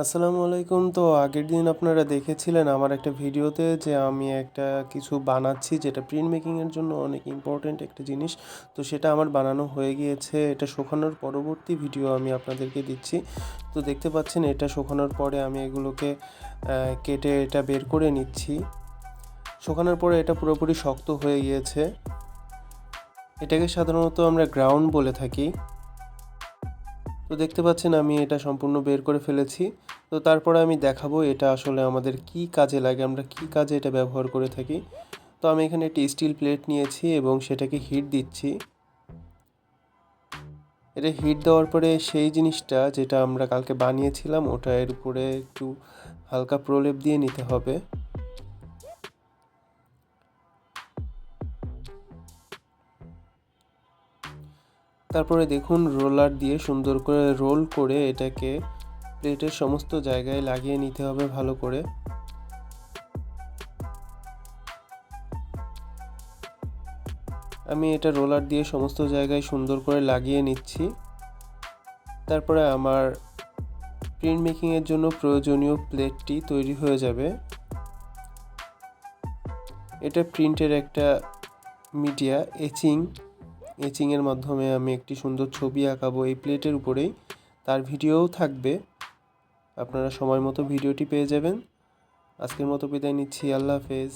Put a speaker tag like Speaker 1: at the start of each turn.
Speaker 1: আসসালামু আলাইকুম। তো আগের দিন আপনারা দেখেছিলেন আমার একটা ভিডিওতে যে আমি একটা কিছু বানাচ্ছি যেটা প্রিন্ট মেকিংয়ের জন্য অনেক ইম্পর্ট্যান্ট একটা জিনিস। তো সেটা আমার বানানো হয়ে গিয়েছে। এটা শুকানোর পরবর্তী ভিডিও আমি আপনাদেরকে দিচ্ছি। তো দেখতে পাচ্ছেন এটা শুকানোর পরে আমি এগুলোকে কেটে এটা বের করে নিচ্ছি। শুকানোর পরে এটা পুরোপুরি শক্ত হয়ে গিয়েছে। এটাকে সাধারণত আমরা গ্রাউন্ড বলে থাকি। তো দেখতে পাচ্ছেন আমি এটা সম্পূর্ণ বের করে ফেলেছি। তো তারপরে আমি দেখাবো এটা আসলে আমাদের কি কাজে লাগে, আমরা কি কাজে এটা ব্যবহার করে থাকি। তো আমি এখানে একটি স্টিল প্লেট নিয়েছি এবং সেটাকে হিট দিচ্ছি। এটা হিট দেওয়ার পরে সেই জিনিসটা যেটা আমরা কালকে বানিয়েছিলাম ওটা এর উপরে একটু হালকা প্রলেপ দিয়ে নিতে হবে। তারপরে দেখুন রোলার দিয়ে সুন্দর করে রোল করে এটাকে প্লেটের সমস্ত জায়গায় লাগিয়ে নিতে হবে ভালো করে। আমি এটা রোলার দিয়ে সমস্ত জায়গায় সুন্দর করে লাগিয়ে নিচ্ছি। তারপরে আমার প্রিন্ট মেকিংয়ের জন্য প্রয়োজনীয় প্লেটটি তৈরি হয়ে যাবে। এটা প্রিন্টের একটা মিডিয়া এচিংয়ের মাধ্যমে আমি একটি সুন্দর ছবি আঁকাবো এই প্লেটের উপরেই। তার ভিডিওও থাকবে, আপনারা সময় মতো ভিডিওটি পেয়ে যাবেন। আজকের মতো বিদায় নিচ্ছি, আল্লাহ হাফেজ।